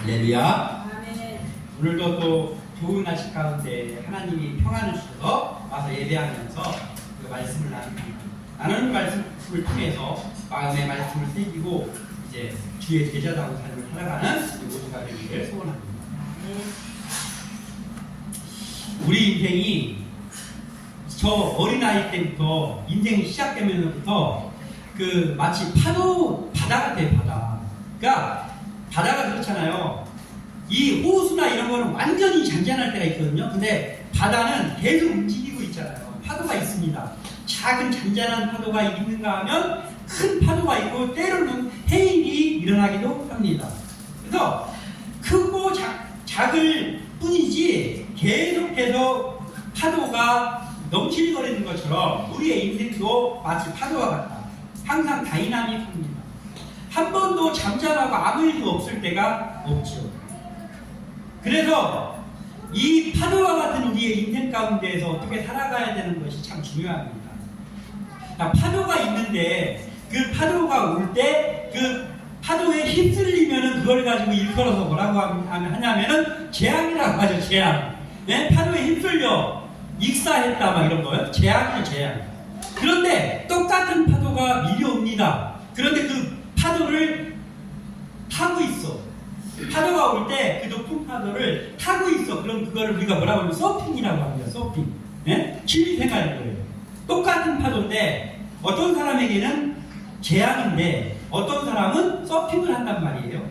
할렐루야. 아멘. 오늘도 또 좋은 날씨 가운데 하나님이 평안을 주셔서 와서 예배하면서 그 말씀을 나누는 말씀을 통해서 마음의 말씀을 새기고 이제 주의 제자다운 삶을 살아가는 모두가 되기를 소원합니다. 우리 인생이 저 어린아이 때부터 인생이 시작되면서부터 그 마치 바다 같아요. 그러니까 바다가 그렇잖아요. 이 호수나 이런 거는 완전히 잔잔할 때가 있거든요. 근데 바다는 계속 움직이고 있잖아요. 파도가 있습니다. 작은 잔잔한 파도가 있는가 하면 큰 파도가 있고 때로는 해일이 일어나기도 합니다. 그래서 크고 작을 뿐이지 계속해서 파도가 넘실거리는 것처럼 우리의 인생도 마치 파도와 같다. 항상 다이나믹합니다. 한 번도 잠잠하고 아무 일도 없을 때가 없죠. 그래서 이 파도와 같은 우리의 인생 가운데에서 어떻게 살아가야 되는 것이 참 중요합니다. 파도가 있는데 그 파도가 올 때 그 파도에 휩쓸리면은 그걸 가지고 일컬어서 뭐라고 하냐면은 재앙이라고 하죠. 재앙. 네? 파도에 휩쓸려 익사했다 막 이런 거예요. 재앙이죠, 재앙. 그런데 똑같은 파도가 밀려옵니다. 그런데 그 파도를 타고 있어. 파도가 올 때 그 높은 파도를 타고 있어. 그럼 그거를 우리가 뭐라고 하면 서핑이라고 합니다. 서핑. 네? 취미생활인 거예요. 똑같은 파도인데 어떤 사람에게는 재앙인데 어떤 사람은 서핑을 한단 말이에요.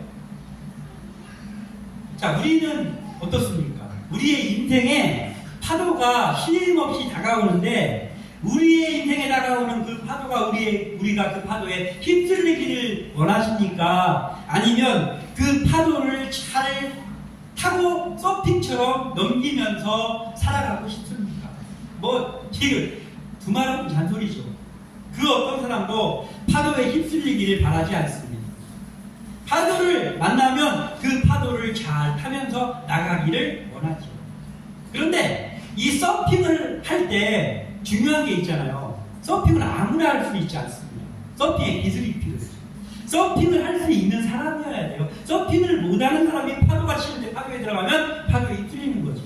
자, 우리는 어떻습니까? 우리의 인생에 파도가 쉼없이 다가오는데 우리의 인생에 다가오는 그 파도가 우리가 그 파도에 휩쓸리기를 원하십니까? 아니면 그 파도를 잘 타고 서핑처럼 넘기면서 살아가고 싶습니까? 지금 두 말은 잔소리죠. 그 어떤 사람도 파도에 휩쓸리기를 바라지 않습니다. 파도를 만나면 그 파도를 잘 타면서 나가기를 원하죠. 그런데 이 서핑을 할 때 중요한 게 있잖아요. 서핑을 아무나 할 수 있지 않습니다. 서핑에 기술이 필요해요. 서핑을 할 수 있는 사람이어야 돼요. 서핑을 못하는 사람이 파도가 치는데 파도에 들어가면 파도에 휩쓸리는 거죠.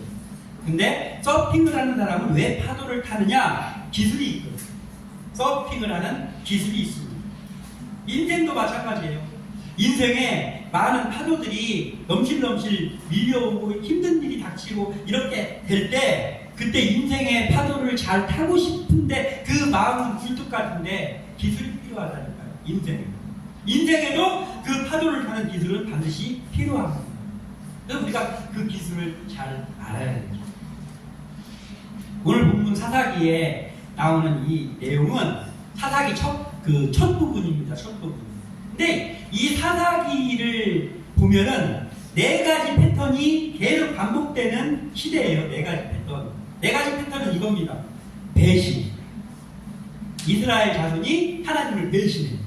근데 서핑을 하는 사람은 왜 파도를 타느냐? 기술이 있거든요. 서핑을 하는 기술이 있습니다. 인생도 마찬가지예요. 인생에 많은 파도들이 넘실넘실 밀려오고 힘든 일이 닥치고 이렇게 될 때 그때 인생의 파도를 잘 타고 싶은데 그 마음은 굴뚝 같은데 기술이 필요하다니까요. 인생에도 그 파도를 타는 기술은 반드시 필요합니다. 그래서 우리가 그 기술을 잘 알아야 되죠. 오늘 본문 사사기에 나오는 이 내용은 사사기 첫 부분입니다. 첫 부분. 근데 이 사사기를 보면은 네 가지 패턴이 계속 반복되는 시대예요. 네 가지 패턴. 네 가지 패턴은 이겁니다. 배신. 이스라엘 자손이 하나님을 배신해.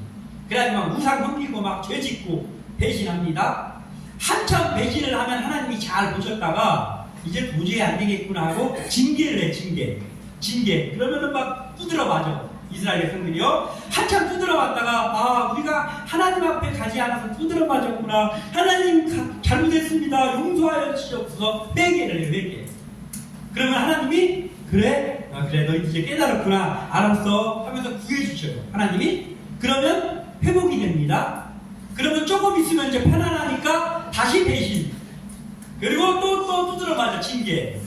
그래가지고 막 우상 섬기고 막 죄짓고 배신합니다. 한참 배신을 하면 하나님이 잘 보셨다가 이제 도저히 안 되겠구나 하고 징계를 해. 징계. 그러면은 막 두드러 맞아. 이스라엘 백성들이요. 한참 두드러 맞다가 우리가 하나님 앞에 가지 않아서 두드러 맞았구나. 하나님 잘못했습니다. 용서하여 주시옵소서. 회개를 해요. 회개. 그러면 하나님이 그래 너 이제 깨달았구나. 알았어 하면서 구해주셔요. 하나님이. 그러면 회복이 됩니다. 그러면 조금 있으면 이제 편안하니까 다시 배신. 그리고 또 두드러 맞아. 징계.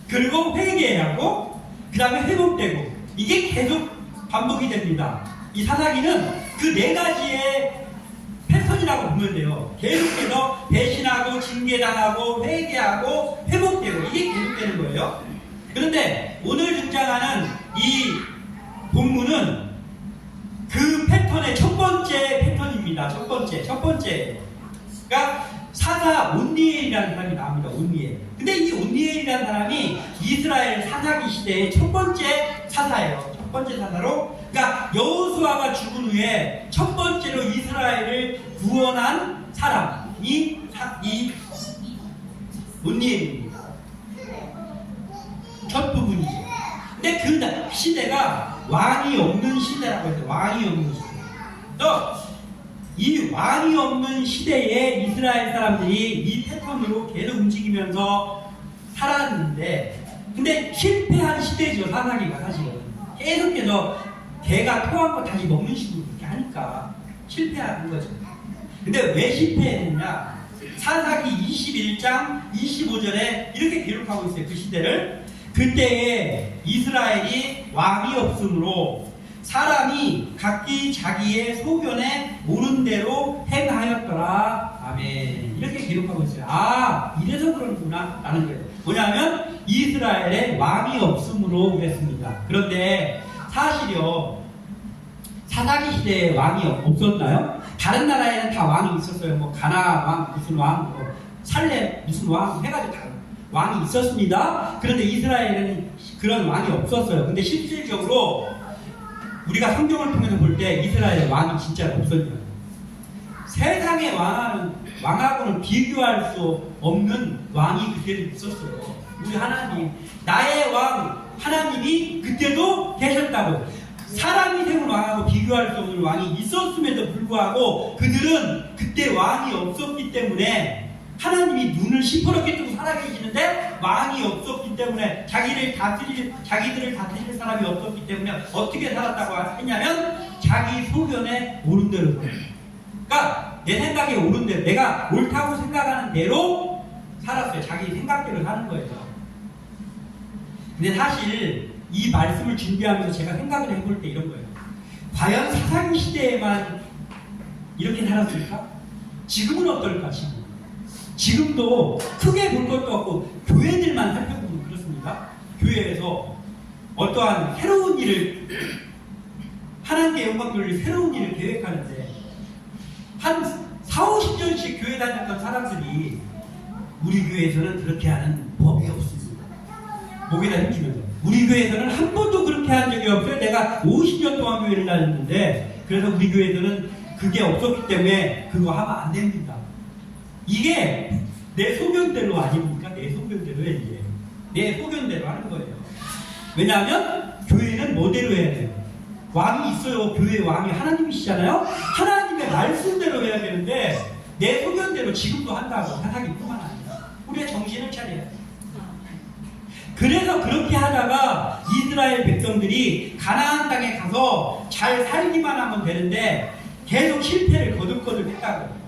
그리고 회개하고 그 다음에 회복되고 이게 계속 반복이 됩니다. 이 사사기는 그 네 가지의 패턴이라고 보면 돼요. 계속해서 배신하고 징계당하고 회개하고 회복되고 이게 계속되는 거예요. 그런데 오늘 등장하는 이 본문은 그 패턴의 첫 번째 패턴입니다. 첫 번째가 사사 온니엘이라는 사람이 나옵니다. 온니엘. 근데 이 온니엘이라는 사람이 이스라엘 사사기 시대의 첫 번째 사사예요. 첫 번째 사사로, 그러니까 여호수아가 죽은 후에 첫 번째로 이스라엘을 구원한 사람이 이 온니엘입니다. 첫 부분이죠. 근데 그 시대가 왕이 없는 시대라고 해서 왕이 없는 시대. 또 이 왕이 없는 시대에 이스라엘 사람들이 이 패턴으로 계속 움직이면서 살았는데, 근데 실패한 시대죠, 사사기가 사실은. 계속해서 개가 토한 거 다시 먹는 식으로 그렇게 하니까 실패하는 거죠. 근데 왜 실패했느냐? 사사기 21장 25절에 이렇게 기록하고 있어요. 그 시대를. 그때에 이스라엘이 왕이 없으므로 사람이 각기 자기의 소견에 옳은 대로 행하였더라. 아멘. 이렇게 기록하고 있어요. 아, 이래서 그런구나 라는 거예요. 뭐냐면 이스라엘에 왕이 없으므로 그랬습니다. 그런데 사실요, 사사기 시대에 왕이 없었나요? 다른 나라에는 다 왕이 있었어요. 뭐 가나 왕, 무슨 왕, 뭐 살렘 무슨 왕 해가지고 다 왕이 있었습니다. 그런데 이스라엘에는 그런 왕이 없었어요. 근데 실질적으로 우리가 성경을 통해서 볼 때 이스라엘의 왕이 진짜 없었어요. 세상의 왕하고는 비교할 수 없는 왕이 그때도 있었어요. 우리 하나님, 나의 왕 하나님이 그때도 계셨다고. 사람이 세운 왕하고 비교할 수 없는 왕이 있었음에도 불구하고 그들은 그때 왕이 없었기 때문에 하나님이 눈을 시퍼렇게 뜨고 살아계시는데 왕이 없었기 때문에 자기들을 다스릴 사람이 없었기 때문에 어떻게 살았다고 했냐면 자기 소견에 옳은 대로. 그러니까 내 생각에 옳은 대로, 내가 옳다고 생각하는 대로 살았어요. 자기 생각대로 사는 거예요. 근데 사실 이 말씀을 준비하면서 제가 생각을 해볼 때 이런 거예요. 과연 사사기 시대에만 이렇게 살았을까? 지금은 어떨까? 지금도 크게 볼 것도 없고 교회들만 살펴보면 그렇습니다. 교회에서 어떠한 새로운 일을, 하나님의 영광을 새로운 일을 계획하는데 한 4, 50년씩 교회 다녔던 사람들이 우리 교회에서는 그렇게 하는 법이 없습니다. 목에다 힘주면서 우리 교회에서는 한 번도 그렇게 한 적이 없어요. 내가 50년 동안 교회를 다녔는데 그래서 우리 교회에서는 그게 없었기 때문에 그거 하면 안 됩니다. 이게 내 소견대로 아닙니까? 내 소견대로예요. 이게 내 소견대로 하는 거예요. 왜냐하면 교회는 뭐대로 해야 돼요? 왕이 있어요. 교회의 왕이 하나님이시잖아요. 하나님의 말씀대로 해야 되는데 내 소견대로 지금도 한다고. 사사기뿐만 아니라 우리의 정신을 차려야 돼요. 그래서 그렇게 하다가 이스라엘 백성들이 가나안 땅에 가서 잘 살기만 하면 되는데 계속 실패를 거듭거듭 했다고.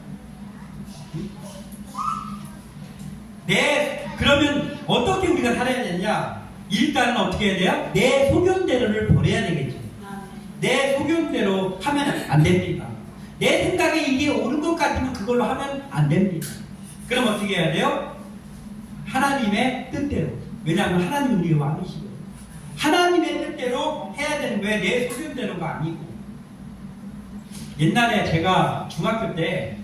그러면 어떻게 우리가 살아야 되느냐? 일단은 어떻게 해야 돼요? 내 소견대로를 버려야 되겠죠. 내 소견대로 하면 안 됩니다. 내 생각에 이게 옳은 것 같으면 그걸로 하면 안 됩니다. 그럼 어떻게 해야 돼요? 하나님의 뜻대로. 왜냐하면 하나님은 우리의 왕이시고 하나님의 뜻대로 해야 되는 거예요. 내 소견대로가 아니고. 옛날에 제가 중학교 때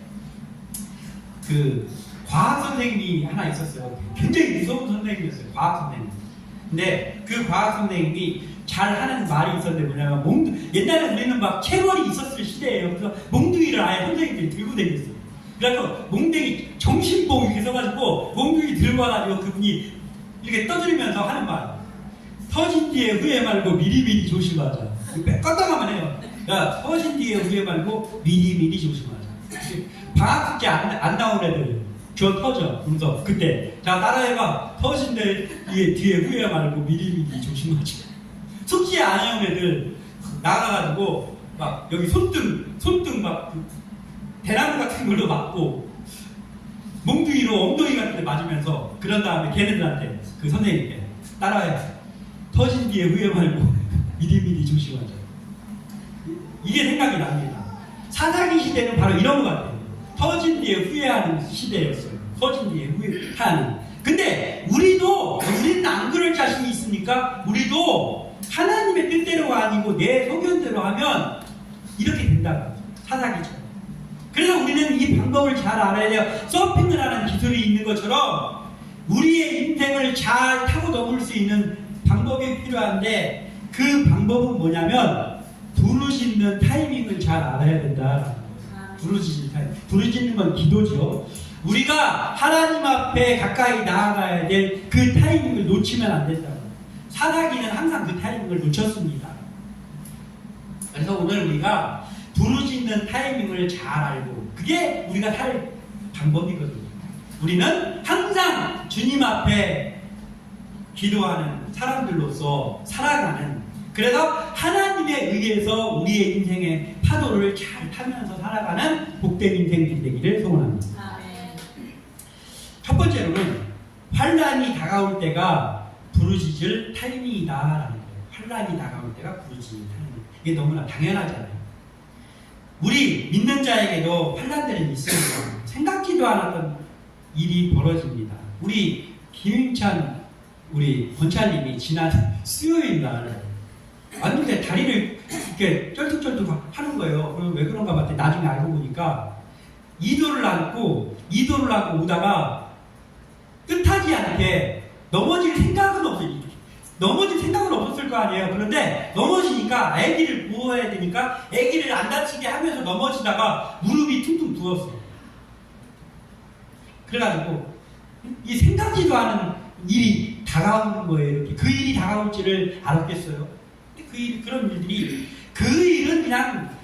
그 과학 선생님이 하나 있었어요. 굉장히 무서운 선생님이었어요. 과학 선생님. 근데 그 과학 선생님이 잘 하는 말이 있었는데 뭐냐면 옛날에 우리는 막 채널이 있었을 시대예요. 그래서 몽둥이를 아예 선생님들이 들고 다녔어요. 그래서 몽둥이 정신봉 이렇게 써가지고 몽둥이 들고 와가지고 그분이 이렇게 떠들면서 하는 말. 터진 뒤에 후회 말고 미리미리 조심하자. 껐다가만 해요. 야, 터진 뒤에 후회 말고 미리미리 조심하자. 방학 숙제 안 나온 애들 저 터져. 그래서 그때 자 따라해봐. 터진 뒤에 후회 말고 미리미리 조심하자. 숙제 안 해온 애들 나가가지고 막 여기 손등 막 대나무 같은 걸로 맞고 몽둥이로 엉덩이 같은 데 맞으면서 그런 다음에 걔네들한테 그 선생님께 따라해. 터진 뒤에 후회 말고 미리미리 조심하자. 이게 생각이 납니다. 사사기 시대는 바로 이런 것 같아요. 터진 뒤에 후회하는 시대였어요. 터진 뒤에 후회하는. 근데 우리는 안 그럴 자신이 있습니까? 우리도 하나님의 뜻대로가 아니고 내 소견대로 하면 이렇게 된다. 사사기처럼. 그래서 우리는 이 방법을 잘 알아야 돼요. 서핑을 하는 기술이 있는 것처럼 우리의 인생을 잘 타고 넘을 수 있는 방법이 필요한데 그 방법은 뭐냐면 부르짖는 타이밍을 잘 알아야 된다. 부르짖는 타이밍. 부르짖는 건 기도죠. 우리가 하나님 앞에 가까이 나아가야 될 그 타이밍을 놓치면 안 된다고. 사사기는 항상 그 타이밍을 놓쳤습니다. 그래서 오늘 우리가 부르짖는 타이밍을 잘 알고, 그게 우리가 살 방법이거든요. 우리는 항상 주님 앞에 기도하는 사람들로서 살아가는, 그래서 하나님에 의해서 우리의 인생의 파도를 잘 타면서 살아가는 복된 인생이 되기를 소원합니다. 첫 번째로는 환난이 다가올 때가 부르짖을 타이밍이다라는 거예요. 환난이 다가올 때가 부르짖을 타이밍. 이게 너무나 당연하잖아요. 우리 믿는 자에게도 환난들은 있습니다. 생각지도 않았던 일이 벌어집니다. 우리 김인찬 우리 권찰님이 지난 수요일 날 왔는데 다리를 이렇게 쩔뚝쩔뚝 하는 거예요. 그럼 왜 그런가 봤더니 나중에 알고 보니까 이도를 안고 오다가 뜻하지 않게 넘어질 생각은 없어요. 넘어질 생각은 없었을 거 아니에요. 그런데 넘어지니까 아기를 구워야 되니까 아기를 안 다치게 하면서 넘어지다가 무릎이 퉁퉁 부었어요. 그래가지고 이 생각지도 않은 일이 다가오는 거예요. 이렇게. 그 일이 다가올지를 알았겠어요. 그런 일들이, 그 일은 그냥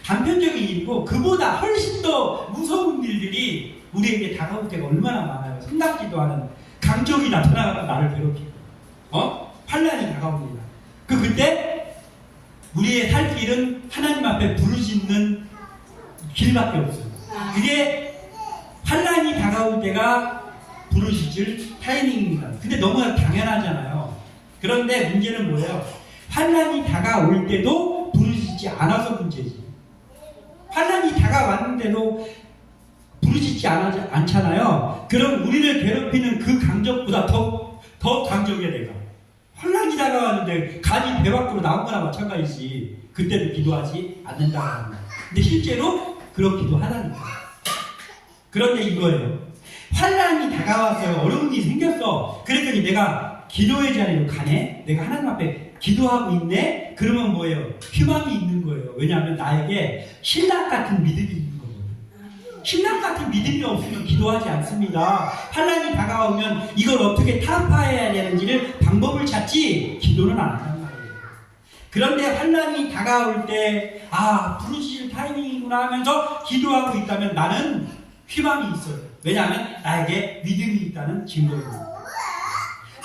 단편적인 일이고 그보다 훨씬 더 무서운 일들이 우리에게 다가올 때가 얼마나 많아요. 생각지도 않은 강적이 나타나서 나를 괴롭히고 환난이 다가옵니다. 그때 우리의 살 길은 하나님 앞에 부르짖는 길밖에 없어요. 그게 환난이 다가올 때가 부르짖을 타이밍입니다. 근데 너무 당연하잖아요. 그런데 문제는 뭐예요? 환난이 다가올 때도 부르짖지 않아서 문제지. 환난이 다가왔는데도 부르짖지 않잖아요. 그럼 우리를 괴롭히는 그 강적보다 더 강적이야 내가. 환난이 다가왔는데 간이 배 밖으로 나온 거나 마찬가지지. 그때도 기도하지 않는다고 합니다. 근데 실제로 그렇기도 하다니까. 그런데 이거예요. 환난이 다가왔어요. 어려운 일이 생겼어. 그랬더니 내가 기도의 자리로 가네? 내가 하나님 앞에 기도하고 있네? 그러면 뭐예요? 희망이 있는 거예요. 왜냐하면 나에게 신랑 같은 믿음이 있는 거거든요. 신랑 같은 믿음이 없으면 기도하지 않습니다. 환난이 다가오면 이걸 어떻게 타파해야 되는지를 방법을 찾지 기도는 안 한단 말이에요. 그런데 환난이 다가올 때 부르짖을 타이밍이구나 하면서 기도하고 있다면 나는 희망이 있어요. 왜냐하면 나에게 믿음이 있다는 증거입니다.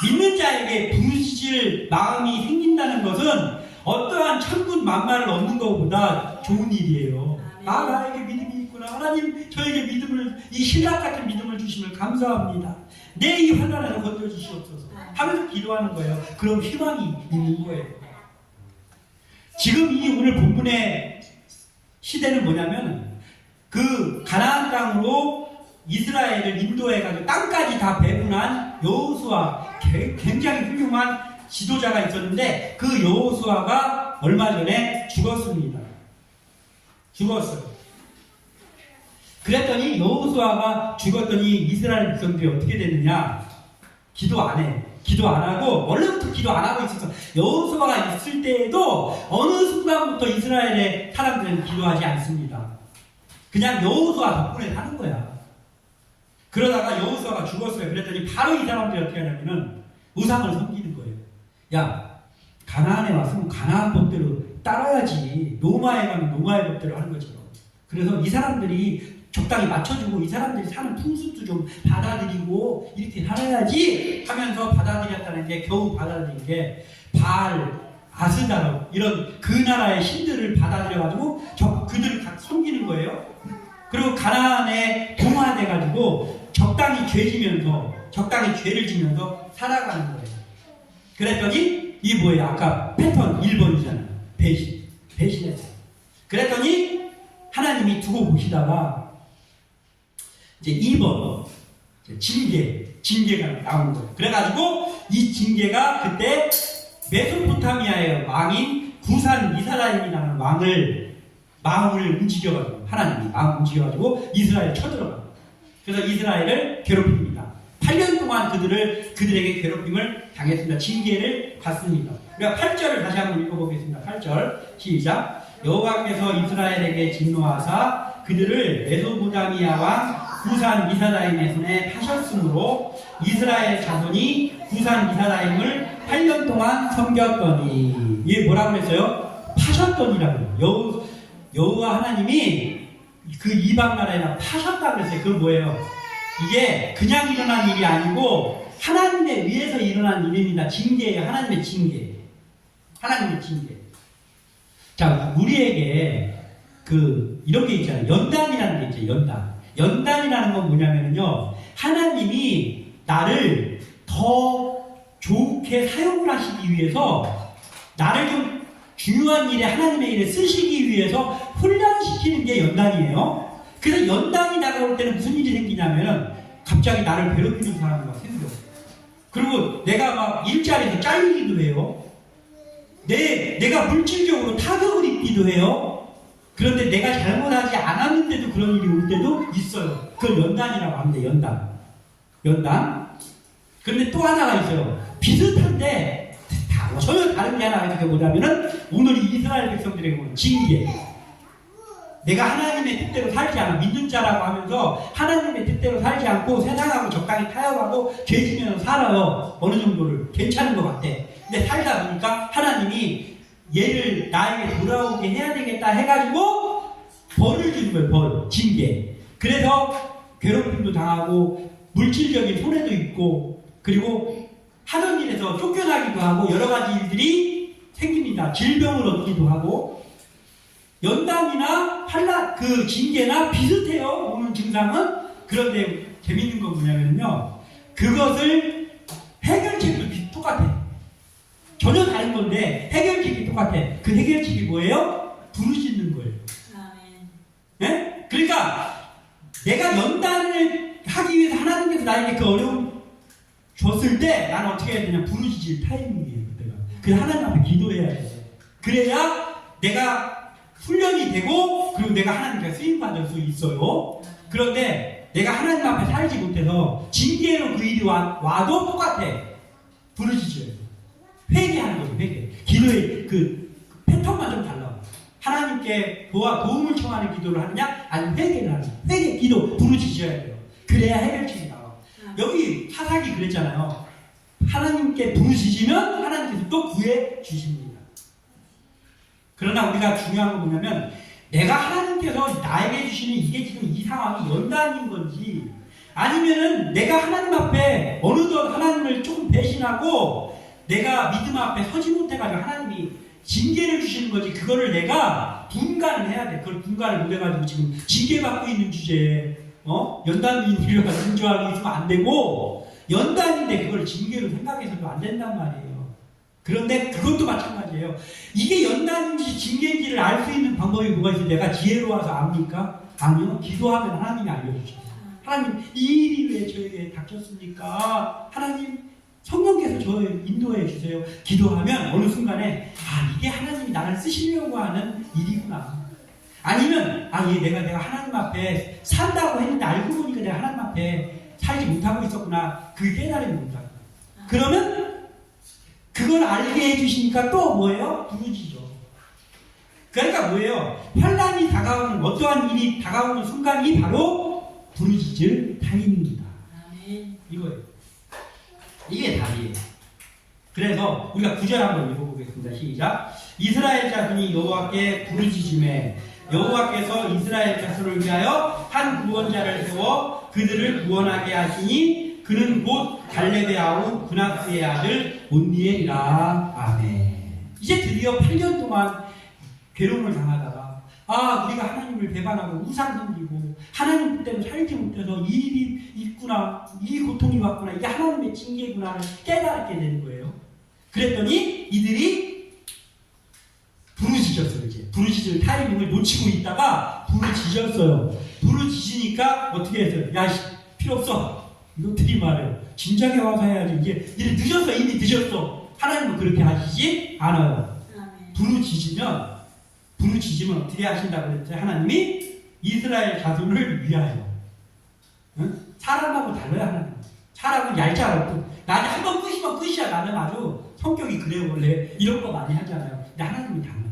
믿는 자에게 부르짖을 마음이 생긴다는 것은 어떠한 천군 만마를 얻는 것보다 좋은 일이에요. 나에게 믿음이 있구나. 하나님 저에게 믿음을, 이 신랑 같은 믿음을 주심을 감사합니다. 내 이 환난에서 건져주시옵소서 하면서 기도하는 거예요. 그럼 희망이 있는 거예요. 지금 이 오늘 본문의 시대는 뭐냐면 그 가나안 땅으로 이스라엘을 인도해가지고 땅까지 다 배분한 여호수아, 굉장히 훌륭한 지도자가 있었는데 그 여호수아가 얼마 전에 죽었습니다. 죽었어요. 그랬더니 여호수아가 죽었더니 이스라엘 백성들이 어떻게 됐느냐? 기도 안 해. 기도 안 하고, 원래부터 기도 안 하고 있었어. 여호수아가 있을 때에도 어느 순간부터 이스라엘의 사람들은 기도하지 않습니다. 그냥 여호수아 덕분에 사는 거야. 그러다가 여호수아가 죽었어요. 그랬더니 바로 이 사람들이 어떻게 하냐면은 우상을 섬기는 거예요. 야, 가나안에 왔으면 가나안 법대로 따라야지. 노마에 가면 노마의 법대로 하는 것처럼. 그래서 이 사람들이 적당히 맞춰주고 이 사람들이 사는 풍습도 좀 받아들이고 이렇게 살아야지 하면서 받아들였다는 게, 겨우 받아들인 게 바알, 아스다로 이런 그 나라의 신들을 받아들여가지고 그들을 다 섬기는 거예요. 그리고 가나안에 동화돼가지고 적당히 죄를 지면서 살아가는 거예요. 그랬더니 이 뭐예요? 아까 패턴 1번이잖아요. 배신했어요. 그랬더니 하나님이 두고 보시다가 이제 2번 징계가 나오는 거예요. 그래가지고 이 징계가 그때 메소포타미아의 왕인 구산 이스라엘이라는 마음을 움직여가지고, 하나님이 마음을 움직여가지고 이스라엘 쳐들어가요. 그래서 이스라엘을 괴롭힙니다. 8년 동안 그들에게 괴롭힘을 당했습니다. 징계를 받습니다. 우리가 8절을 다시 한번 읽어보겠습니다. 8절 시작. 여호와께서 이스라엘에게 진노하사 그들을 메소포타미아 왕 구산 이사라임의 손에 파셨으므로 이스라엘 자손이 구산 이사라임을 8년 동안 섬겼더니, 이게 뭐라고 했어요? 파셨더니라고요. 여호와 하나님이 그 이방 나라에다 파셨다 그랬어요. 그건 뭐예요? 이게 그냥 일어난 일이 아니고 하나님에 의해서 일어난 일입니다. 징계예요. 하나님의 징계. 하나님의 징계. 자, 우리에게 이런 게 있잖아요. 연단이라는 게 있죠. 연단이라는 건 뭐냐면요. 하나님이 나를 더 좋게 사용을 하시기 위해서 나를 좀 중요한 일에 하나님의 일에 쓰시기 위해서 훈련시키는 게 연단이에요. 그래서 연단이 다가올 때는 무슨 일이 생기냐면 갑자기 나를 괴롭히는 사람이 막 생겨. 그리고 내가 막 일자리에서 잘리기도 해요. 내가 물질적으로 타격을 입기도 해요. 그런데 내가 잘못하지 않았는데도 그런 일이 올 때도 있어요. 그걸 연단이라고 합니다. 연단. 그런데 또 하나가 있어요. 비슷한데 전혀 다른 게 하나 어떻게 보자면은 오늘 이스라엘 백성들에게 보는 징계. 내가 하나님의 뜻대로 살지 않아 믿는 자라고 하면서 하나님의 뜻대로 살지 않고 세상하고 적당히 타협하고 죄지면서 살아요. 어느 정도를 괜찮은 것 같아. 근데 살다 보니까 하나님이 얘를 나에게 돌아오게 해야 되겠다 해가지고 벌을 주는 거예요. 벌, 징계. 그래서 괴롭힘도 당하고 물질적인 손해도 있고 그리고 하던 일에서 쫓겨나기도 하고 여러 가지 일들이 생깁니다. 질병을 얻기도 하고 연단이나 그 징계나 비슷해요. 오는 증상은. 그런데 재밌는 건 뭐냐면요. 그것을 해결책도 똑같아. 전혀 다른 건데 해결책이 똑같아. 그 해결책이 뭐예요? 부르짖는 거예요. 네? 그러니까 내가 연단을 하기 위해서 하나님께서 나에게 그 어려움 줬을 때 나는 어떻게 해야 되냐? 부르짖을 타이밍이에요. 그때가. 그래서 하나님 앞에 기도해야 돼요. 그래야 내가 훈련이 되고 그리고 내가 하나님께 쓰임받을 수 있어요. 그런데 내가 하나님 앞에 살지 못해서 징계로 그 일이 와도 똑같아. 부르짖어요. 회개하는 거죠. 회개. 기도의 그 패턴만 좀 달라. 하나님께 도움을 청하는 기도를 하느냐 아니면 회개를 하느냐. 회개, 기도, 부르짖어야 돼요. 그래야 해결책이 나와. 여기 사사기 그랬잖아요. 하나님께 부르짖으면 하나님께서 또 구해 주십니다. 그러나 우리가 중요한 건 뭐냐면 내가 하나님께서 나에게 주시는 이게 지금 이 상황이 연단인 건지 아니면은 내가 하나님 앞에 어느덧 하나님을 조금 배신하고 내가 믿음 앞에 서지 못해가지고 하나님이 징계를 주시는 거지 그거를 내가 분간을 해야 돼. 그걸 분간을 못해가지고 지금 징계받고 있는 주제에 연단인들과 근조하고 있으면 안 되고 연단인데 그걸 징계로 생각해서도 안 된단 말이에요. 그런데 그것도 마찬가지예요. 이게 연단인지 징계인지를 알 수 있는 방법이 뭐가 있어요? 내가 지혜로워서 압니까? 아니요. 기도하면 하나님이 알려주셔요. 하나님 이 일이 왜 저에게 닥쳤습니까? 하나님 성령께서 저를 인도해 주세요. 기도하면 어느 순간에 이게 하나님이 나를 쓰시려고 하는 일이구나. 아니면 내가 하나님 앞에 산다고 했는데 알고 보니까 내가 하나님 앞에 살지 못하고 있었구나. 그게 깨달음이 온다. 그러면 그걸 알게 해주시니까 또 뭐예요? 부르짖어. 그러니까 뭐예요? 환난이 다가오는 어떠한 일이 다가오는 순간이 바로 부르짖을 타임입니다. 이거예요. 이게 답이에요. 그래서 우리가 9절 한번 읽어보겠습니다. 시작. 이스라엘 자손이 여호와께 부르짖음에 여호와께서 이스라엘 자손을 위하여 한 구원자를 세워 그들을 구원하게 하시니 그는 곧 갈렙의 아우 브나스의 아들 온니엘이라. 아멘. 이제 드디어 8년 동안 괴로움을 당하다가 우리가 하나님을 배반하고 우상 섬기고 하나님 뜻대로 살지 못해서 이 일이 있구나, 이 고통이 왔구나, 이게 하나님의 징계구나를 깨닫게 되는 거예요. 그랬더니 이들이 부르짖었어요. 이제 부르짖을 타이밍을 놓치고 있다가 부르짖었어요. 부르짖으니까 어떻게 했어요? 필요 없어. 이것들이 말해요. 진작에 와서 해야지. 이제 늦었어. 이미 늦었어. 하나님은 그렇게 하시지 않아요. 부르짖으면 어떻게 하신다고 그랬죠? 하나님이 이스라엘 자손을 위하여. 응? 사람하고 달라요. 하나님. 사람은 얄짤없고 나는 한번 끄시면 끝이야. 나는 아주 성격이 그래요. 원래 이런 거 많이 하잖아요. 근데 하나님이 달라요.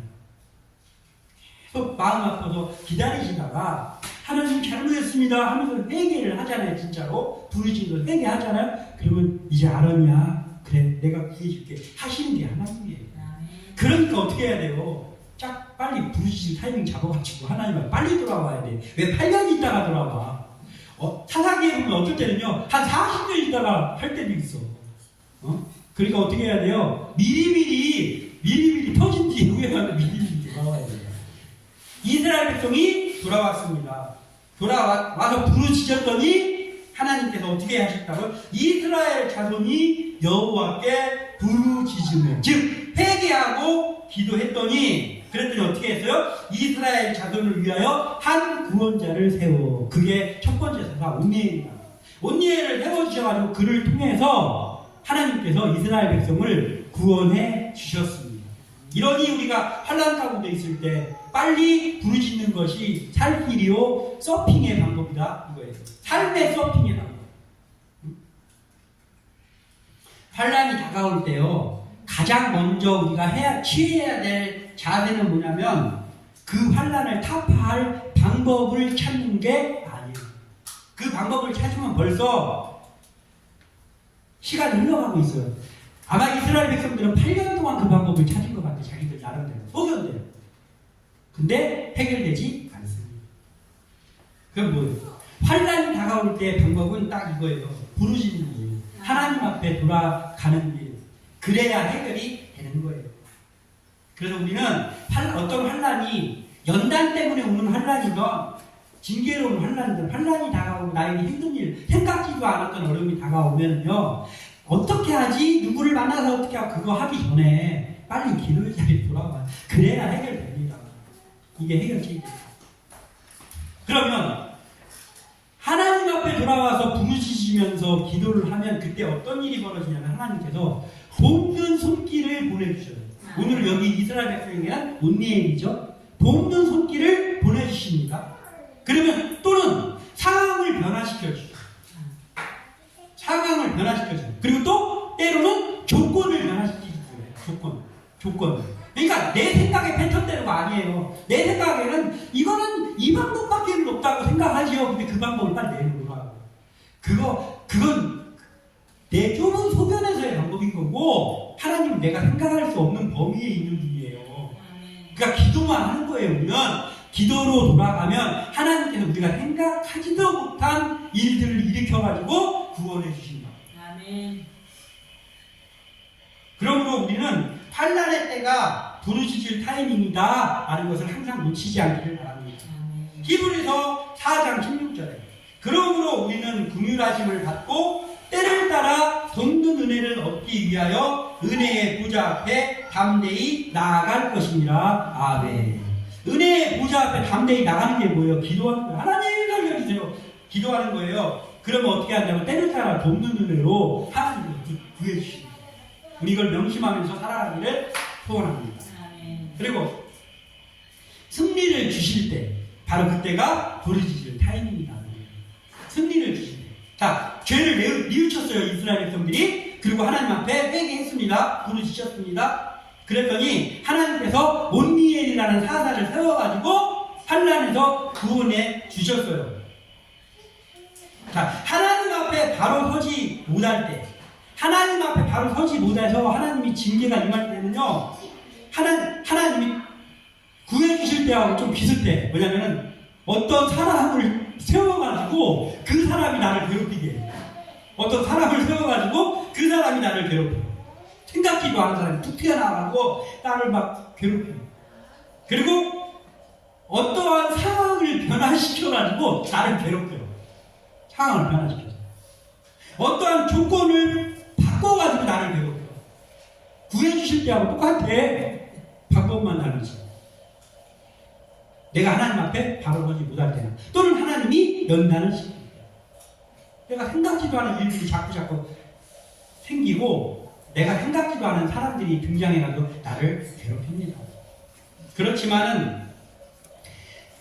계속 마음 아파서 기다리시다가 하나님 잘못했습니다 하면서 회개를 하잖아요. 진짜로 부르짖어서 회개하잖아요. 그러면 이제 알았냐? 그래 내가 구해줄게 하시는 게 하나님이에요. 그러니까 어떻게 해야 돼요? 짝 빨리 부르짖을 타이밍 잡아가지고 하나님 앞에 빨리 돌아와야 돼. 왜 8년 있다가 돌아와? 사사기에 보면 어쩔 때는요 한 40년 있다가 할 때도 있어. 그러니까 어떻게 해야 돼요? 미리미리 터진 뒤에 후회하면 미리미리 돌아와야 돼요. 이스라엘 백성이 돌아왔습니다. 돌아와서 부르짖었더니 하나님께서 어떻게 하셨다고요? 이스라엘 자손이 여호와께 부르짖으며, 즉 회개하고 기도했더니, 그랬더니 어떻게 했어요? 이스라엘 자손을 위하여 한 구원자를 세워. 그게 첫 번째 사사 온니엘이다. 온니엘을 세워주셔가지고 그를 통해서 하나님께서 이스라엘 백성을 구원해 주셨습니다. 이러니 우리가 환난 가운데 있을 때 빨리 부르짖는 것이 살 길이요 서핑의 방법이다 이거예요. 삶의 서핑의 방법. 환난이 다가올 때요 가장 먼저 우리가 취해야 될 자세는 뭐냐면 그 환난을 타파할 방법을 찾는 게 아니에요. 그 방법을 찾으면 벌써 시간이 흘러가고 있어요. 아마 이스라엘 백성들은 8년 동안 그 방법을 찾은 것 같아요. 자기들 나름대로 속였대요. 근데 해결되지 않습니다. 그건 뭐예요? 환난이 다가올 때 방법은 딱 이거예요. 부르짖는 거예요. 하나님 앞에 돌아가는 길. 그래야 해결이 되는 거예요. 그래서 우리는 어떤 환난이 연단 때문에 오는 환난이건 징계로 오는 환난이든 환난이 다가오고 나에게 힘든 일, 생각지도 않았던 어려움이 다가오면요 어떻게 하지? 누구를 만나서 어떻게 하고 그거 하기 전에 빨리 기도의 자리에 돌아와. 그래야 해결됩니다. 이게 해결책입니다. 그러면 하나님 앞에 돌아와서 부르짖으면서 기도를 하면 그때 어떤 일이 벌어지냐면 하나님께서 돕는 손길을 보내주셔요. 오늘 여기 이스라엘 백성에게는 온니엘이죠. 돕는 손길을 보내주십니다. 그러면 또는 상황을 변화시켜주죠. 상황을 변화시켜줘요. 그리고 또 때로는 조건을 변화시키죠. 조건. 그러니까 내 생각의 패턴대로가 아니에요. 내 생각에는 이거는 이 방법밖에 없다고 생각하지요. 근데 그 방법을 빨리 내놓으라고. 그건 내 좁은 소견에서의 방법인 거고 하나님은 내가 생각할 수 없는 범위에 있는 분이에요. 그러니까 기도만 하는 거예요. 우리는 기도로 돌아가면 하나님께서 우리가 생각하지도 못한 일들을 일으켜가지고 구원해 주신다. 아멘. 그러므로 우리는 환난의 때가 부르짖을 타이밍이다 라는 것을 항상 놓치지 않기를 바랍니다. 히브리서 4장 16절에 그러므로 우리는 긍휼하심을 받고 때를 따라 돕는 은혜를 얻기 위하여 은혜의 보좌 앞에 담대히 나아갈 것입니다. 아멘. 은혜의 보좌 앞에 담대히 나가는 게 뭐예요? 기도하는 거예요. 하나님 살려주세요. 기도하는 거예요. 그러면 어떻게 하냐면 때를 따라 돕는 은혜로 하나님을 구해주십니다. 우리 이걸 명심하면서 살아가기를 소원합니다. 그리고 승리를 주실 때 바로 그때가 부르짖을 타이밍이다. 승리를 주실 때. 자, 죄를 뉘우쳤어요. 이스라엘 백성들이. 그리고 하나님 앞에 회개했습니다. 부르짖었습니다. 그랬더니 하나님께서 온니엘이라는 사사를 세워가지고 환난에서 구원해 주셨어요. 자, 하나님 앞에 바로 서지 못할 때, 하나님 앞에 바로 서지 못해서 하나님이 징계가 임할 때는요, 하나님이 구해주실 때하고 좀 비슷해. 왜냐면은 어떤 사람을 세워가지고 그 사람이 나를 괴롭히게 해. 어떤 사람을 세워가지고 그 사람이 나를 괴롭혀. 생각지도 않은 사람이 툭 튀어나와가지고 나를 막 괴롭혀. 그리고 어떠한 상황을 변화시켜가지고 나를 괴롭혀. 상황을 변화시켜서. 어떠한 조건을 바꿔가지고 나를 괴롭혀. 구해주실 때하고 똑같아. 방법만 다르지. 내가 하나님 앞에 바로 서지 못할 때나 또는 하나님이 연단을 시킵니다. 내가 생각지도 않은 일들이 자꾸 생기고 내가 생각지도 않은 사람들이 등장해가지고 나를 괴롭힙니다. 그렇지만은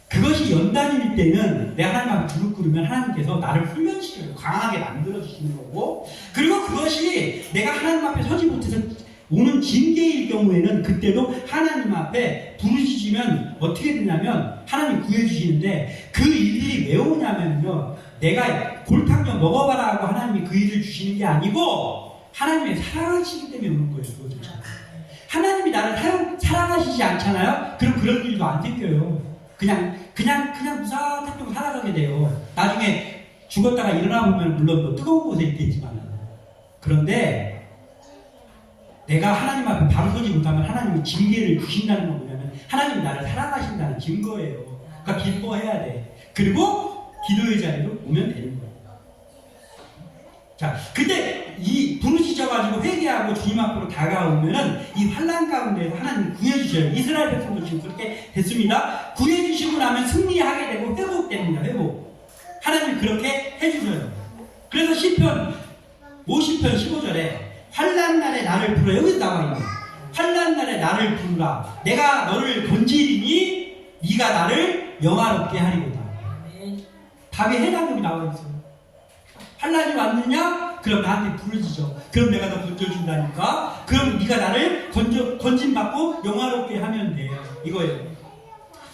그것이 연단일 때는 내가 하나님 앞에 무릎 꿇으면 하나님께서 나를 훈련시켜요. 강하게 만들어주시는 거고, 그리고 그것이 내가 하나님 앞에 서지 못해서 오는 징계일 경우에는 그때도 하나님 앞에 부르짖으면 어떻게 되냐면 하나님 구해주시는데 그 일들이 왜 오냐면요, 내가 골탕 좀 먹어봐라 하고 하나님이 그 일을 주시는 게 아니고 하나님의 사랑하시기 때문에 오는 거예요. 그것도 하나님이 나를 사랑하시지 않잖아요? 그럼 그런 일도 안 생겨요. 그냥 무사하게 살아가게 돼요. 나중에 죽었다가 일어나 보면 물론 뭐 뜨거운 곳에 있겠지만, 그런데 내가 하나님 앞에 바로 서지 못하면 하나님이 징계를 주신다는 건 뭐냐면 하나님이 나를 사랑하신다는 증거예요. 그러니까 기뻐해야 돼. 그리고 기도의 자리로 오면 되는 거예요. 자, 근데 이 부르짖어가지고 회개하고 주님 앞으로 다가오면은 이 환난 가운데서 하나님 구해주셔요. 이스라엘 백성도 지금 그렇게 됐습니다. 구해주시고 나면 승리하게 되고 회복됩니다. 회복. 하나님 그렇게 해주셔요. 그래서 시편 50편 15절에 환난 날에 나를 부르라. 여기 나와 있네. 환난 날에 나를 부르라. 내가 너를 건지리니 네가 나를 영화롭게 하리로다. 답이 해답이 나와 있어요. 환난이 왔느냐? 그럼 나한테 부르짖어. 그럼 내가 너 건져준다니까. 그럼 네가 나를 건짐받고 영화롭게 하면 돼요. 이거예요.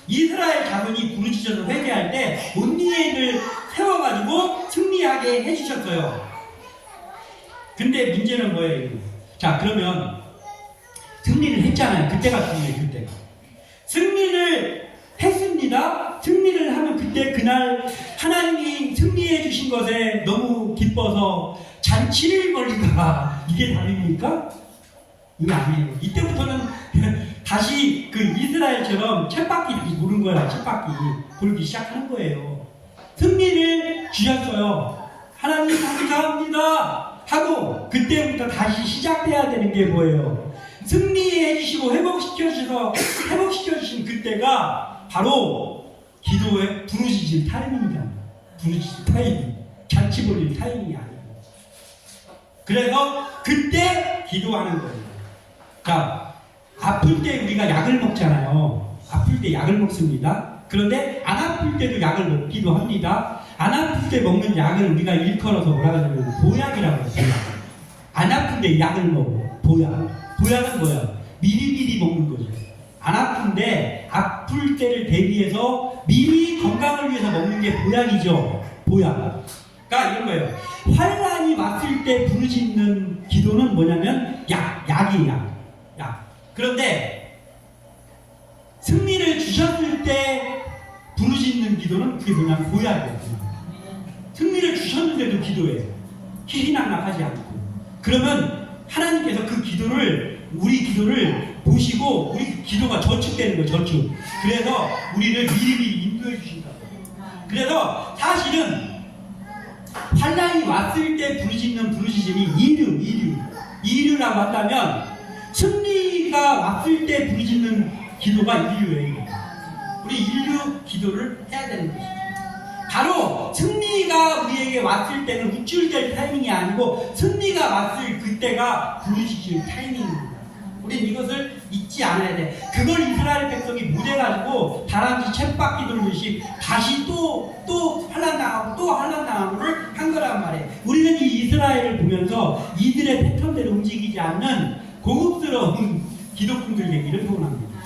이스라엘 자손이 부르짖어서 회개할 때 온니엘을 세워가지고 승리하게 해주셨어요. 근데 문제는 뭐예요? 자, 그러면 승리를 했잖아요. 그때가 중요해요. 그때가 승리를 했습니다. 승리를 하면 그때 그날 하나님이 승리해 주신 것에 너무 기뻐서 잔치를 벌리다가 이게 답입니까? 이게 아니에요. 이때부터는 다시 그 이스라엘처럼 쳇바퀴 다시 도는 거야. 쳇바퀴 돌기 시작하는 거예요. 승리를 주셨어요. 하나님 감사합니다 하고 그때부터 다시 시작돼야 되는 게 뭐예요? 승리해 주시고 회복시켜 주신 그때가 바로 기도의 부르짖을 타이밍이다. 부르짖을 타이밍. 잔치 벌릴 타이밍이 아니고. 그래서 그때 기도하는 거예요. 자, 아플 때 우리가 약을 먹잖아요. 아플 때 약을 먹습니다. 그런데 안 아플 때도 약을 먹기도 합니다. 안 아플 때 먹는 약을 우리가 일컬어서 뭐라 그러냐면 보약이라고 해요. 안 아플 때 약을 먹어. 보약. 보약은 뭐야? 미리미리 먹는 거죠. 안 아픈데 아플 때를 대비해서 미리 건강을 위해서 먹는 게 보약이죠. 보약. 그러니까 이런 거예요. 환난이 왔을 때 부르짖는 기도는 뭐냐면 약이에요. 약. 그런데 승리를 주셨을 때 부르짖는 기도는 그게 뭐냐면 보약이에요. 승리를 주셨는데도 기도해요. 희희낙낙하지 않고. 그러면 하나님께서 그 기도를, 우리 기도를 보시고 우리 기도가 저축되는 거예요. 저축. 그래서 우리를 미리미리 인도해 주신다. 그래서 사실은 환난이 왔을 때 부르짖는 부르짖음이 이류라고 한다면 승리가 왔을 때 부르짖는 기도가 인류예요. 우리 인류 기도를 해야 되는 것이죠. 바로 승리가 우리에게 왔을 때는 우쭐될 타이밍이 아니고 승리가 왔을 그때가 부르짖을 타이밍입니다. 우린 이것을 잊지 않아야 돼. 그걸 이스라엘 백성이 못해가지고 다람쥐 쳇바퀴 돌듯이 다시 또 환난당하고 또 환난당하고를 한 거란 말이에요. 우리는 이 이스라엘을 보면서 이들의 패턴대로 움직이지 않는 고급스러운 기독분들 얘기를 소원합니다.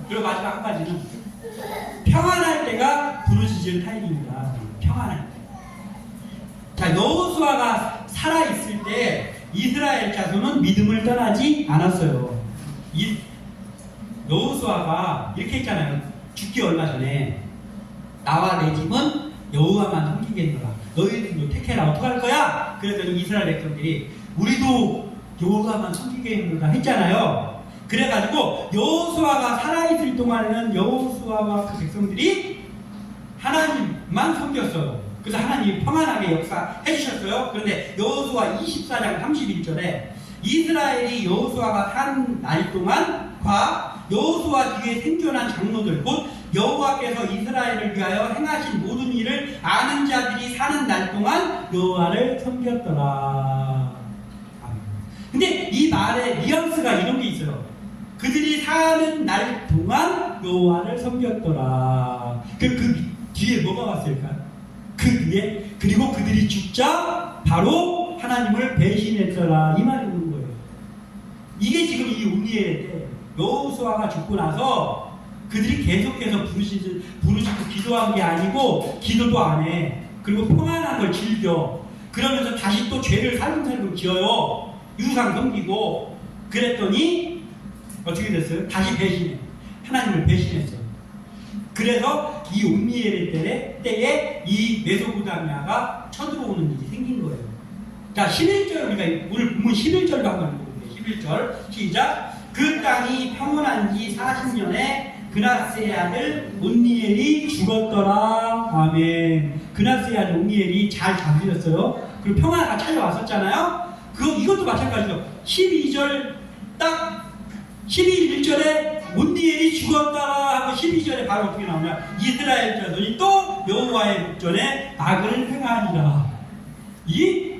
그리고 마지막 한 가지는 평안할 때가 부르짖을 타임입니다. 평안할 때. 자, 여호수아가 살아있을 때 이스라엘 자손은 믿음을 떠나지 않았어요. 여호수아가 이렇게 했잖아요. 죽기 얼마 전에 나와 내 집은 여호와만 섬기겠노라. 너희들도 택해라. 어떡할 거야? 그랬더니 이스라엘 백성들이 우리도 여호와만 섬기겠노라 했잖아요. 그래가지고 여호수아가 살아있을 동안에는 여호수아와 그 백성들이 하나님만 섬겼어요. 그래서 하나님이 평안하게 역사해 주셨어요. 그런데 여호수아 24장 31절에 이스라엘이 여호수아가 산 날 동안과 여호수아 뒤에 생존한 장로들 곧 여호와께서 이스라엘을 위하여 행하신 모든 일을 아는 자들이 사는 날 동안 여호와를 섬겼더라. 근데 이 말에 뉘앙스가 이런 게 있어요. 그들이 사는 날 동안 여호와를 섬겼더라. 그 뒤에 뭐가 왔을까? 그 뒤에 그리고 그들이 죽자 바로 하나님을 배신했더라. 이 말이 오는 거예요. 이게 지금 이 온니엘의 때 여호수아가 죽고 나서 그들이 계속해서 부르짖고 기도한 게 아니고 기도도 안 해. 그리고 평안한 걸 즐겨. 그러면서 다시 또 죄를 살금살금 지어요. 유상 섬기고. 그랬더니 어떻게 됐어요? 다시 배신해. 하나님을 배신했어. 그래서 이 온니엘 때에 이 메소포타미아가 쳐들어오는 일이 생긴 거예요. 자, 11절 우리가 오늘 본문 11절도 한번 읽어볼게요. 11절 시작. 그 땅이 평온한 지 40년에 그나스의 아들 온니엘이 죽었더라. 아멘. 그나스의 아들 온니엘이 잘 다스렸어요. 그리고 평화가 찾아왔었잖아요. 이것도 마찬가지죠. 12절 딱 1절에 온니엘이 죽었다 하고 12절에 바로 어떻게 나오냐. 이스라엘 자손이 또 여호와의 목전에 악을 행하니라. 이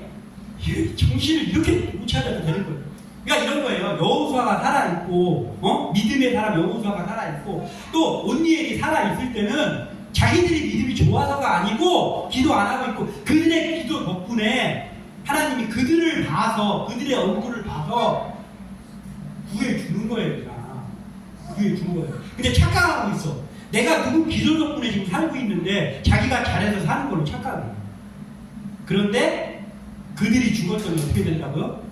정신을 이렇게 못 찾아도 되는 거예요. 그러니까 이런 거예요. 여호수아가 살아있고 믿음의 사람 여호수아가 살아있고 또 온니엘이 살아있을 때는 자기들이 믿음이 좋아서가 아니고 기도 안 하고 있고 그들의 기도 덕분에 하나님이 그들을 봐서 그들의 얼굴을 봐서 구해주는 거예요. 구해준 거예요. 근데 착각하고 있어. 내가 누구 기도 덕분에 지금 살고 있는데 자기가 잘해서 사는 걸로 착각해요. 그런데 그들이 죽었더니 어떻게 된다고요?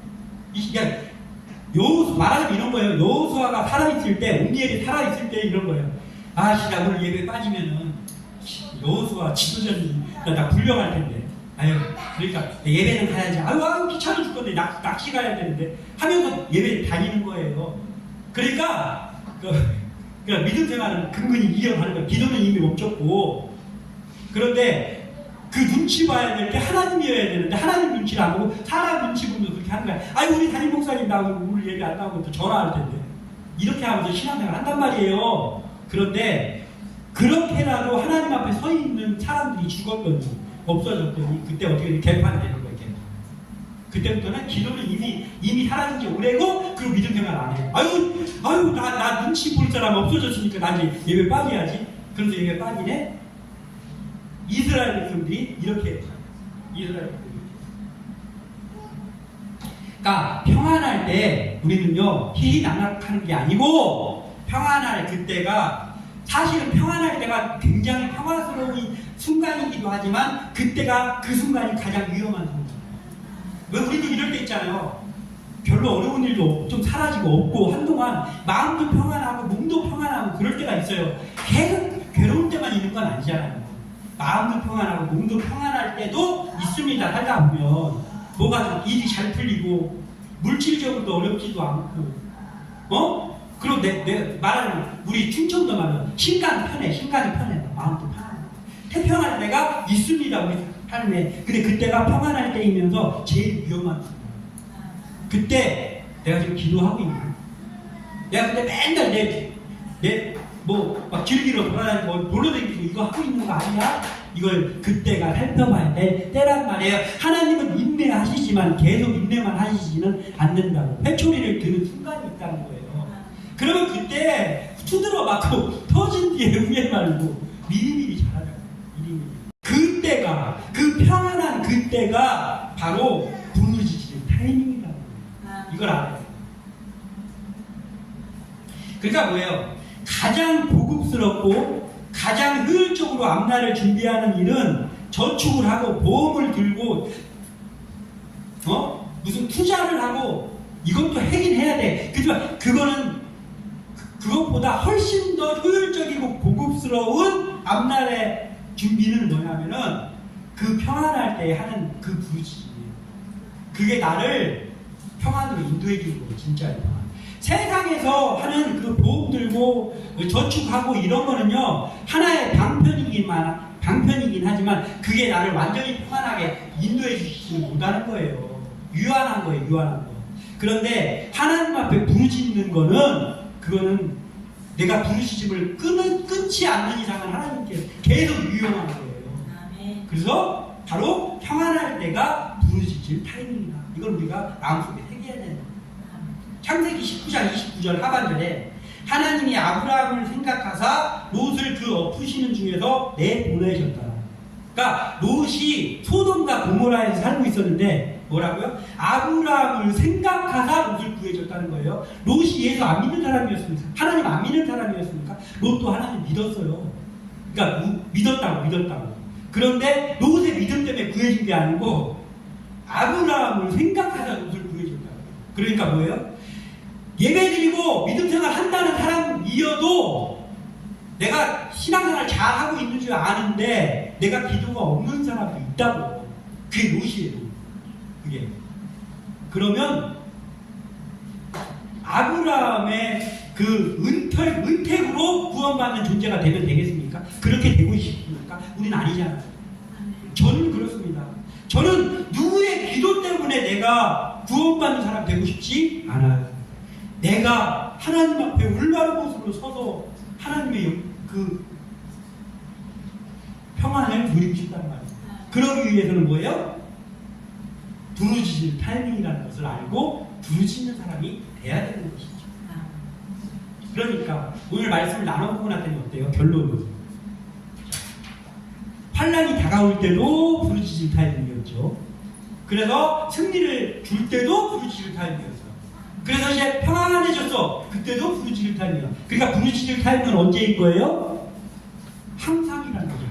말하자면 이런 거예요. 여호수아가 살아있을 때, 온니엘이 살아있을 때 이런 거예요. 나 오늘 예배 빠지면은 여호수아 지도자님 나 불려갈 텐데. 그러니까 예배는 가야지. 귀찮아 죽겠네. 낚시 가야 되는데 하면서 예배 다니는 거예요. 그러니까 믿음 생활은 근근히 이어가는 거예요. 기도는 이미 멈췄고. 그런데 그 눈치 봐야 될 때 하나님이어야 되는데 하나님 눈치를 안 보고 사람 눈치 보면서 그렇게 하는 거야. 우리 담임 목사님 나오고 우리 예배 안 나오고 또 전화할 텐데. 이렇게 하면서 신앙생활 한단 말이에요. 그런데 그렇게라도 하나님 앞에 서 있는 사람들이 죽었더니 없어졌더니 그때 어떻게 개판이 되는 거예요. 개판. 그때부터는 기도는 이미 사라진 지 오래고 그리고 믿음 생활 안 해요. 나 눈치 볼 사람 없어졌으니까 나 이제 예배 빠져야지. 그래서 예배 빠지네. 이스라엘 백성들이 이렇게 그러니까 평안할 때 우리는요 희희낙낙하는 게 아니고 평안할 그때가 사실은 평안할 때가 굉장히 평화스러운 순간이기도 하지만 그때가 그 순간이 가장 위험한 순간. 왜 우리도 이럴 때 있잖아요. 별로 어려운 일도 좀 사라지고 없고 한동안 마음도 평안하고 몸도 평안하고 그럴 때가 있어요. 계속 괴로울 때만 있는 건 아니잖아요. 마음도 평안하고 몸도 평안할 때도 있습니다. 살다 보면 뭐가 좀 일이 잘 풀리고 물질적으로도 어렵지도 않고 그리고 내 말하는 우리 충청도 말은 신간이 편해. 마음도 편안해. 태평할 때가 있습니다. 우리 삶에. 근데 그때가 평안할 때이면서 제일 위험한 순간. 그때 내가 지금 기도하고 있는 거야. 내가 근데 맨날 막 길기로 돌아다니고 돌아다니고 이거 하고 있는 거 아니야? 이걸 그때가 살펴봐야 될 때란 말이에요. 하나님은 인내하시지만 계속 인내만 하시지는 않는다고. 회초리를 드는 순간이 있다는 거예요. 그러면 그때 두드러 맞고 터진 뒤에 후회 말고 미리미리 잘하자고. 그때가 그 평안한 그때가 바로 부르짖을 타이밍이라고. 이걸 알아요. 그러니까 뭐예요? 가장 고급스럽고 가장 효율적으로 앞날을 준비하는 일은 저축을 하고 보험을 들고 무슨 투자를 하고 이것도 하긴 해야 돼. 그지만 그것보다 훨씬 더 효율적이고 고급스러운 앞날의 준비는 뭐냐면은 그 평안할 때 하는 그 부르짖음이에요. 그게 나를 평안으로 인도해 주는 거예요. 진짜예요. 세상에서 하는 그 보험 들고 저축하고 이런 거는요 하나의 방편이긴 하지만 그게 나를 완전히 평안하게 인도해 주시지 못하는 거예요. 유한한 거예요. 그런데 하나님 앞에 부르짖는 거는 그거는 내가 부르짖음을 끊지 않는 이상은 하나님께 계속 유용한 거예요. 그래서 바로 평안할 때가 부르짖을 타이밍이다. 이걸 우리가 마음속에 새겨야 되는 거예요. 창세기 19장 29절 하반절에 하나님이 아브라함을 생각하사 롯을 그 엎으시는 중에서 내보내셨다. 그러니까 롯이 소돔과 고모라에서 살고 있었는데 뭐라고요? 아브라함을 생각하사 롯을 구해줬다는 거예요. 롯이 예수 안 믿는 사람이었습니까? 하나님 안 믿는 사람이었습니까? 롯도 하나님 믿었어요. 그러니까 믿었다고. 그런데 롯의 믿음 때문에 구해준 게 아니고 아브라함을 생각하사 롯을 구해줬다고. 그러니까 뭐예요? 예배드리고 믿음생활 한다는 사람이어도 내가 신앙생활 잘하고 있는 줄 아는데 내가 기도가 없는 사람도 있다고. 그게 무엇이에요? 그게. 그러면 아브라함의 그 은택으로 구원받는 존재가 되면 되겠습니까? 그렇게 되고 싶습니까? 우리는 아니잖아요. 저는 그렇습니다. 저는 누구의 기도 때문에 내가 구원받는 사람 되고 싶지 않아요. 내가 하나님 앞에 올바른 모습으로 서서 하나님의 그 평안을 누리고 싶단 말이에요. 그러기 위해서는 뭐예요? 부르짖을 타이밍이라는 것을 알고 부르짖는 사람이 돼야 되는 것이죠. 그러니까 오늘 말씀을 나눠보고 났더니 어때요? 결론은 환난이 다가올 때도 부르짖을 타이밍이었죠. 그래서 승리를 줄 때도 부르짖을 타이밍이었어요. 그래서 이제 평안해졌어. 그때도 부르짖을 타이밍이야. 그러니까 부르짖을 타이밍은 언제인 거예요? 항상이라는 거죠.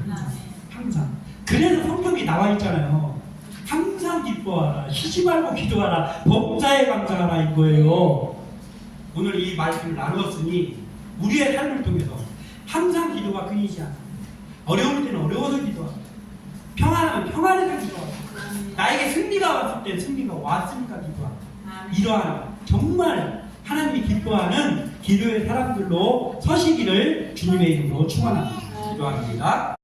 항상. 그래서 성경이 나와 있잖아요. 항상 기뻐하라. 쉬지 말고 기도하라. 범사에 감사하라 인 거예요. 오늘 이 말씀을 나누었으니 우리의 삶을 통해서 항상 기도가 끊이지 않아. 어려울 때는 어려워서 기도하고 평안하면 평안해서 기도하고 나에게 승리가 왔을 때 승리가 왔으니까 기도하고 이러한 정말 하나님이 기뻐하는 기도의 사람들로 서시기를 주님의 이름으로 축원합니다. 기도합니다.